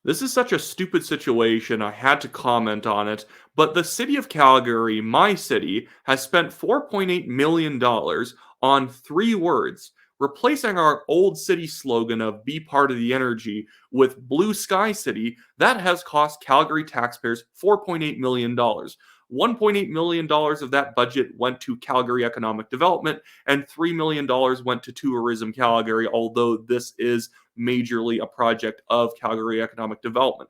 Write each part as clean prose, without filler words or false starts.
This is such a stupid situation, I had to comment on it, but the City of Calgary, my city, has spent $4.8 million on three words, replacing our old city slogan of Be Part of the Energy with Blue Sky City. That has cost Calgary taxpayers $4.8 million. $1.8 million of that budget went to Calgary Economic Development, and $3 million went to Tourism Calgary, although this is majorly a project of Calgary Economic Development.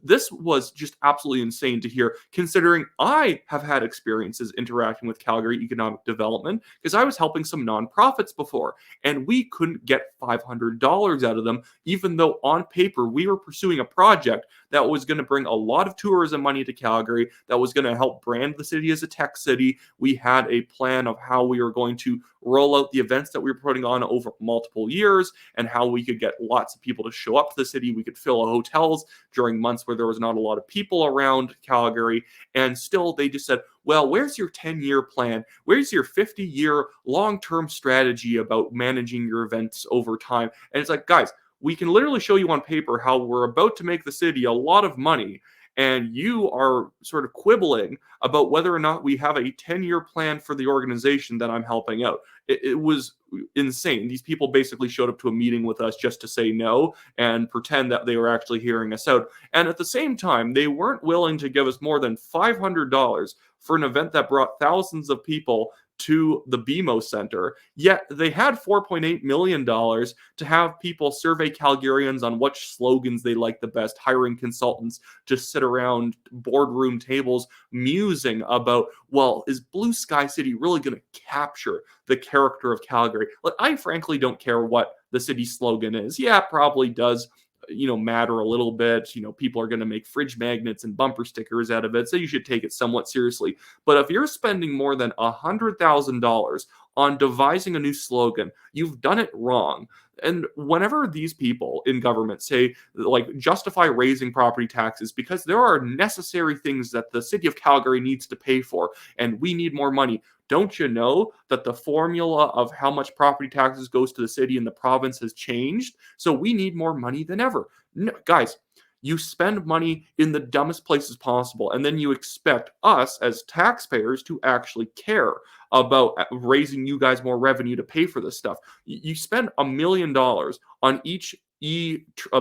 This was just absolutely insane to hear, considering I have had experiences interacting with Calgary Economic Development because I was helping some nonprofits before, and we couldn't get $500 out of them, even though on paper we were pursuing a project that was going to bring a lot of tourism money to Calgary, that was going to help brand the city as a tech city. We had a plan of how we were going to roll out the events that we were putting on over multiple years and how we could get lots of people to show up to the city. We could fill hotels during months where there was not a lot of people around Calgary. And still, they just said, well, where's your 10-year plan? Where's your 50-year long-term strategy about managing your events over time? And it's like, guys, we can literally show you on paper how we're about to make the city a lot of money, and you are sort of quibbling about whether or not we have a 10-year plan for the organization that I'm helping out. It was insane. These people basically showed up to a meeting with us just to say no and pretend that they were actually hearing us out. And at the same time, they weren't willing to give us more than $500 for an event that brought thousands of people to the BMO Center, yet they had $4.8 million to have people survey Calgarians on which slogans they like the best, hiring consultants to sit around boardroom tables musing about, well, is Blue Sky City really going to capture the character of Calgary? Like, I frankly don't care what the city slogan is. Yeah, it probably does matter a little bit. People are going to make fridge magnets and bumper stickers out of it, so you should take it somewhat seriously. But if you're spending more than $100,000 on devising a new slogan, you've done it wrong. And whenever these people in government say, like, justify raising property taxes because there are necessary things that the city of Calgary needs to pay for, and we need more money, don't you know that the formula of how much property taxes goes to the city and the province has changed? So we need more money than ever. No, guys, you spend money in the dumbest places possible, and then you expect us as taxpayers to actually care about raising you guys more revenue to pay for this stuff. You spend $1 million on each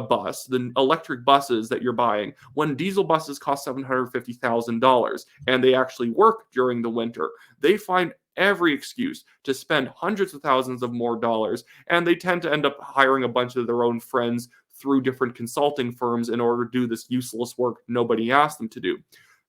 bus, the electric buses that you're buying, when diesel buses cost $750,000 and they actually work during the winter. They find every excuse to spend hundreds of thousands of more dollars, and they tend to end up hiring a bunch of their own friends through different consulting firms in order to do this useless work nobody asked them to do.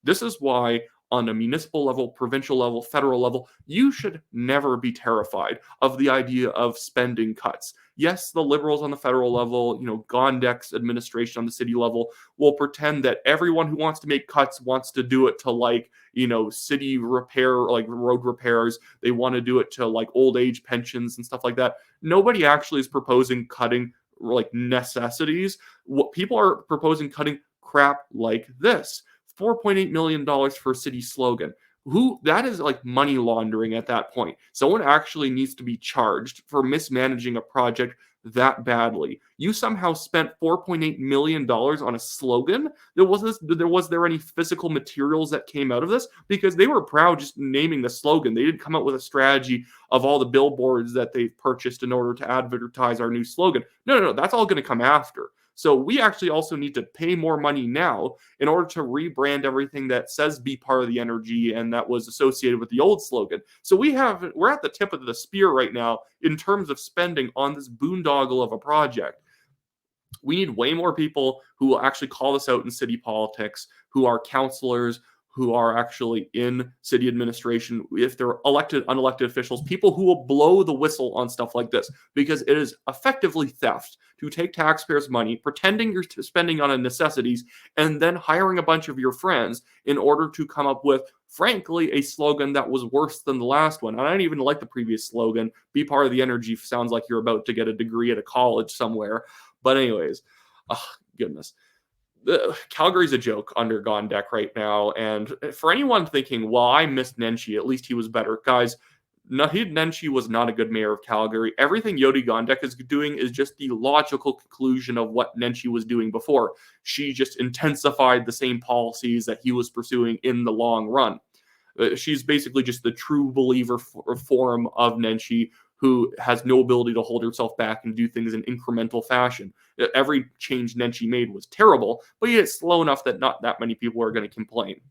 This is why on a municipal level, provincial level, federal level, you should never be terrified of the idea of spending cuts. Yes, the Liberals on the federal level, Gondek's administration on the city level will pretend that everyone who wants to make cuts wants to do it to city repair, like road repairs. They want to do it to like old age pensions and stuff like that. Nobody actually is proposing cutting like necessities. What people are proposing cutting crap like this. $4.8 million for a city slogan. That is like money laundering at that point. Someone actually needs to be charged for mismanaging a project that badly. You somehow spent $4.8 million on a slogan. Was there any physical materials that came out of this? Because they were proud just naming the slogan. They didn't come up with a strategy of all the billboards that they've purchased in order to advertise our new slogan. No. That's all going to come after. So we actually also need to pay more money now in order to rebrand everything that says Be Part of the Energy and that was associated with the old slogan. So we're at the tip of the spear right now in terms of spending on this boondoggle of a project. We need way more people who will actually call this out in city politics, who are councillors, who are actually in city administration, if they're elected, unelected officials, people who will blow the whistle on stuff like this, because it is effectively theft to take taxpayers' money, pretending you're spending on necessities, and then hiring a bunch of your friends in order to come up with, frankly, a slogan that was worse than the last one. And I don't even like the previous slogan. Be Part of the Energy sounds like you're about to get a degree at a college somewhere. But anyways, goodness. Calgary's a joke under Gondek right now. And for anyone thinking, well, I missed Nenshi, at least he was better. Guys, Naheed Nenshi was not a good mayor of Calgary. Everything Jyoti Gondek is doing is just the logical conclusion of what Nenshi was doing before. She just intensified the same policies that he was pursuing in the long run. She's basically just the true believer form of Nenshi, who has no ability to hold herself back and do things in incremental fashion. Every change Nenshi made was terrible, but yet slow enough that not that many people are going to complain.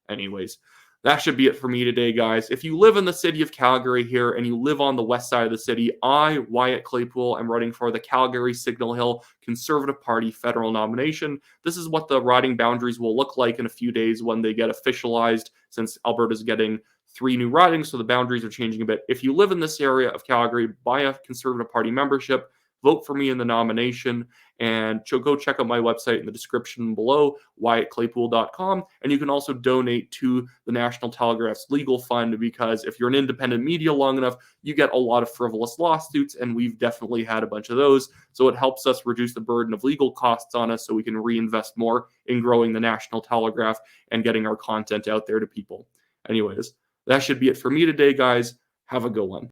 Anyways, that should be it for me today, guys. If you live in the city of Calgary here and you live on the west side of the city, I, Wyatt Claypool, am running for the Calgary Signal Hill Conservative Party federal nomination. This is what the riding boundaries will look like in a few days when they get officialized, since Alberta's getting 3 new ridings, so the boundaries are changing a bit. If you live in this area of Calgary, buy a Conservative Party membership, vote for me in the nomination, and go check out my website in the description below, wyattclaypool.com, and you can also donate to the National Telegraph's legal fund, because if you're an independent media long enough, you get a lot of frivolous lawsuits, and we've definitely had a bunch of those, so it helps us reduce the burden of legal costs on us so we can reinvest more in growing the National Telegraph and getting our content out there to people. Anyways, that should be it for me today, guys. Have a good one.